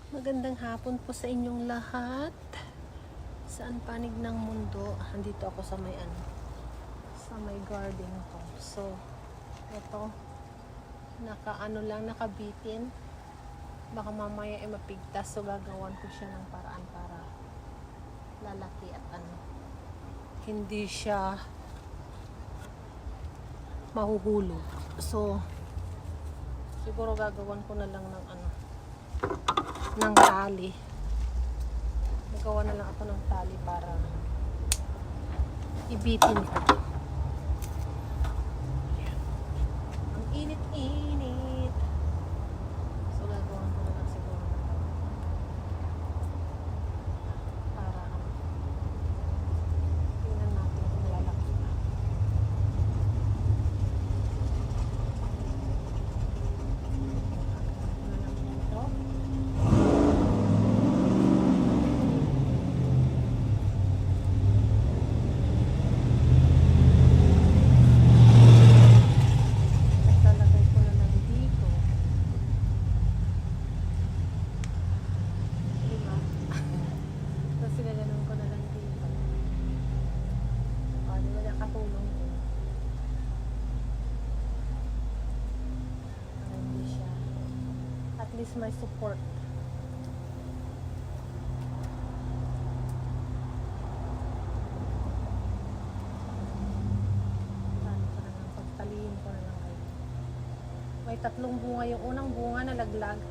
Magandang hapon po sa inyong lahat. Saan panig ng mundo? Andito ako sa may garden ko. So, ito, nakabitin. Baka mamaya ay mapigtas. So, gagawan ko siya ng paraan para lalaki at hindi siya mahuhulog. So, siguro gagawan ko na lang ng tali. Nagawa na lang ako ng tali para ibitin ko. Ang init-init. So gagawan ko na lang siguro para tingnan natin kung lalaki na. At least may support. Pagtalihin ko na lang kayo. May 3 bunga. Yung unang bunga nalaglag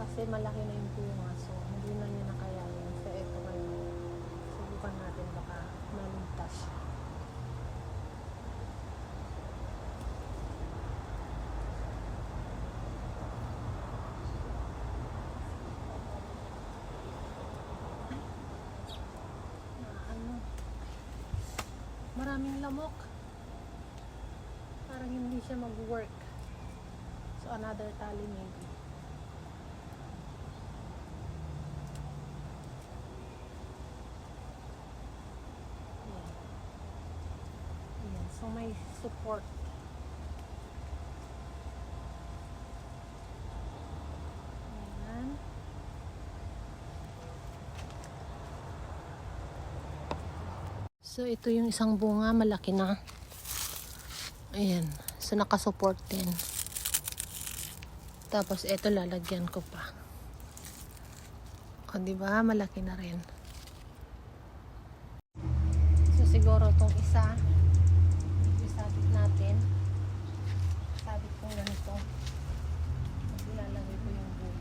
kasi malaki na yung bunga. So, hindi na niya nakayanin. So, ito ngayon. Subukan natin baka maligtas siya. Maraming lamok. Parang hindi siya mag-work. So, another tali maybe. Ayan. Ayan. So, may support. Ayan. So, ito yung isang bunga, malaki na. Ayan. So, nakasupport din. Tapos, ito lalagyan ko pa. O, diba? Malaki na rin. So, siguro itong isa, isabit natin. Sabit kong ganito. Ilalagay ko yung bunga.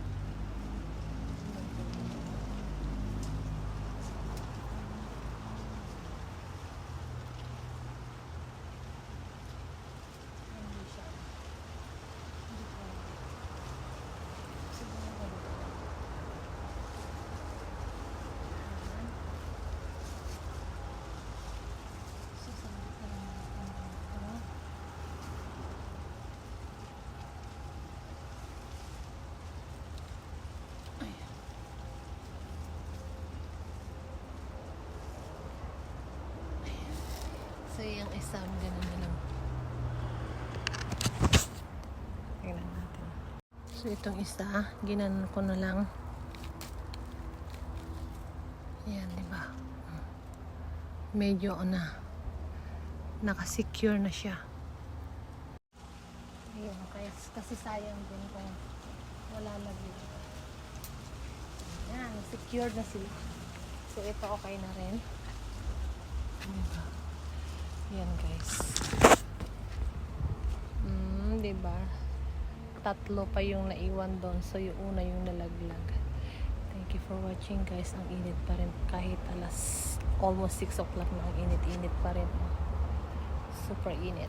So, yung isang ganun na lang. Tingnan natin. So, itong isa, ginanon ko na lang. Ayan, diba? Medyo nakasecure na siya. Ayan, kasi sayang din kung wala lagi. Ayan, secure na sila. So, ito okay na rin. Diba? Yan guys. Diba? 3 pa yung naiwan doon. So yung una yung nalaglag. Thank you for watching guys. Ang init pa rin. Kahit almost 6 o'clock na, ang init-init pa rin. Super init.